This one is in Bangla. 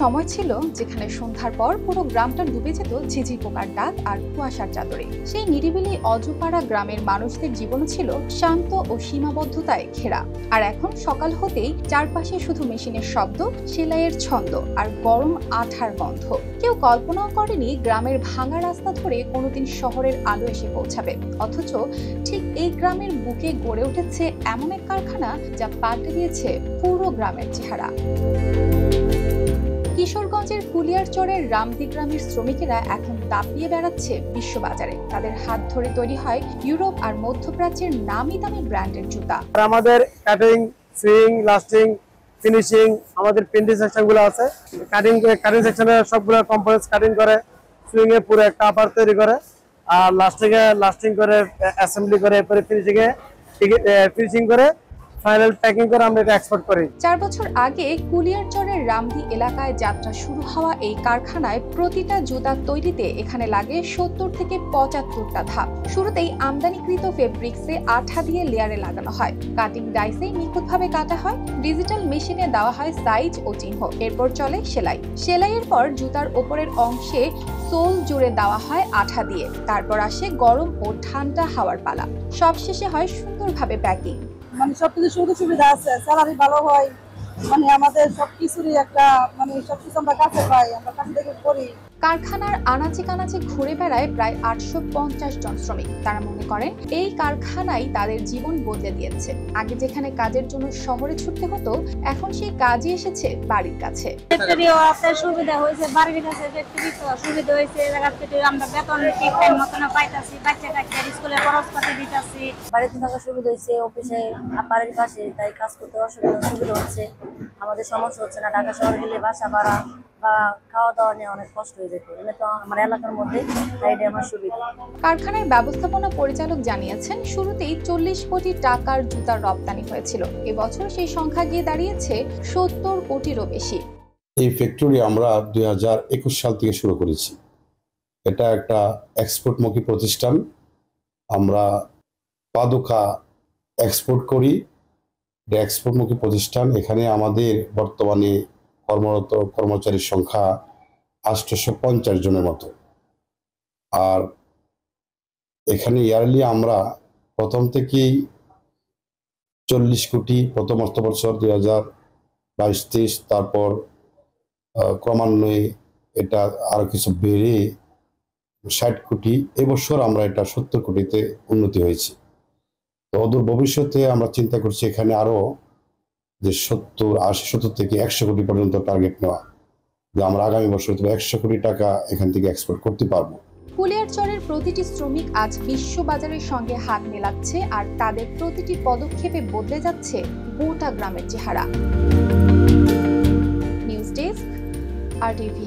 সময় ছিল যেখানে সন্ধ্যার পর পুরো গ্রামটা ডুবে যেত ঝিঝি পোকার ডাক আর কুয়াশার চাদরে। সেই নিরিবিলি অজপাড়া গ্রামের মানুষদের জীবন ছিল শান্ত ও সীমাবদ্ধতায় ঘেরা। আর এখন সকাল হতেই চারপাশে শুধু মেশিনের শব্দ, সেলাইয়ের ছন্দ আর গরম আঠার গন্ধ। কেউ কল্পনাও করেনি গ্রামের ভাঙা রাস্তা ধরে কোনোদিন শহরের আলো এসে পৌঁছাবে। অথচ ঠিক এই গ্রামের বুকে গড়ে উঠেছে এমন এক কারখানা যা পাল্টে দিয়েছে পুরো গ্রামের চেহারা। কিশোরগঞ্জের কুলিয়ারচরের রামদি গ্রামের শ্রমিকেরা এখন দাপিয়ে বেড়াচ্ছে বিশ্ববাজারে। তাদের হাত ধরে তৈরি হয় ইউরোপ আর মধ্যপ্রাচ্যের নামি দামি ব্র্যান্ডের জুতা। আমাদের কাটিং, সুইং, লাস্টিং, ফিনিশিং, আমাদের প্রিন্টিং সেকশন গুলো আছে। কাটিং সেকশনে সবগুলো কম্পোনেন্টস কাটিং করে, সুইং এ পুরো একটা আপার তৈরি করে, আর লাস্টিং করে, অ্যাসেম্বলি করে, এরপরে ফিনিশিং করে, ফাইনাল প্যাকিং করে আমরা এটা এক্সপোর্ট করি। 4 বছর আগে কুলিয়ারচরের রামদি এলাকায় যাত্রা শুরু হওয়া এই কারখানায় প্রতিটা জুতা তৈরিতে এখানে লাগে 70 থেকে 75টা ধাপ। শুরুতেই আমদানিকৃত ফেব্রিক্সে আঠা দিয়ে লেয়ারে লাগানো হয়, কাটিং ডাইসে নিখুঁতভাবে কাটা হয়, ডিজিটাল মেশিনে দেওয়া হয় সাইজ ও চিহ্ন। এরপর চলে সেলাইয়ের পর জুতার ওপরের অংশে সোল জুড়ে দেওয়া হয় আঠা দিয়ে। তারপর আসে গরম ও ঠান্ডা হাওয়ার পালা। সবশেষে হয় সুন্দরভাবে প্যাকিং। সবকিছু সুযোগ সুবিধা আছে, স্যালারি ভালো হয়, আমাদের সবকিছুরই একটা সবকিছু আমরা কাছে পাই, আমরা কাছে থেকে করি। কারখানার আনাচে কানাচে ঘুরে বেড়ায় প্রায় 850 জন শ্রমিক। তারা মনে করেন এই কারখানাই তাদের জীবন বদলে দিয়েছে। আগে যেখানে কাজের জন্য শহরে ছুটতে হতো, এখন সেই কাজই এসেছে বাড়ির কাছে। সুবিধা হয়েছে, বাড়ির কাছে সুবিধা হয়েছে, আমরা বেতন ঠিক টাইম মতো পাইতাছি, বাচ্চাটাকে স্কুলে খরচ পাতি দিতেছি। বাড়িতে থাকার সুবিধা হয়েছে, অফিসে বাড়ির পাশে, তাই কাজ করতে সুবিধা হচ্ছে। আমাদের সমস্যা হচ্ছে না, ঢাকা শহরে গেলে বাসা ভাড়া বা খাওয়া দাওয়া নিয়ে অনেক কষ্ট হয়ে যেত। এমনি তো আমার এলাকার মধ্যে এটা আমার সুবিধা। কারখানার ব্যবস্থাপনা পরিচালক জানিয়েছেন, শুরুতেই 40 কোটি টাকার জুতার রপ্তানি হয়েছিল। এবছর সেই সংখ্যা গিয়ে দাঁড়িয়েছে 70 কোটিরও বেশি। এই ফ্যাক্টরি আমরা 2021 সাল থেকে শুরু করেছি। এটা একটা এক্সপোর্টমুখী প্রতিষ্ঠান। আমরা পাদুকা এক্সপোর্ট করি, এটা এক্সপোর্টমুখী প্রতিষ্ঠান। এখানে আমাদের বর্তমানে কর্মরত কর্মচারীর সংখ্যা 850 জনের মতো। আর এখানে ইয়ারলি আমরা প্রথম থেকেই 40 কোটি, প্রথম অর্থবছর 2022-23, তারপর ক্রমান্বয়ে এটা আরো কিছু বেড়ে 60 কোটি, এবছর আমরা এটা 70 কোটিতে উন্নতি হয়েছে। তো অদূর ভবিষ্যতে আমরা চিন্তা করছি এখানে আরো যে 70 থেকে 100 কোটি পর্যন্ত টার্গেট নেওয়া, যে আমরা আগামী বছর 100 কোটি টাকা এখান থেকে এক্সপোর্ট করতে পারবো। কুলিয়ারচরের প্রতিটি শ্রমিক আজ বিশ্ববাজারের সঙ্গে হাত মেলাচ্ছে, আর তাদের প্রতিটি পদক্ষেপে বদলে যাচ্ছে গোটা গ্রামের চেহারা। News desk, RTV।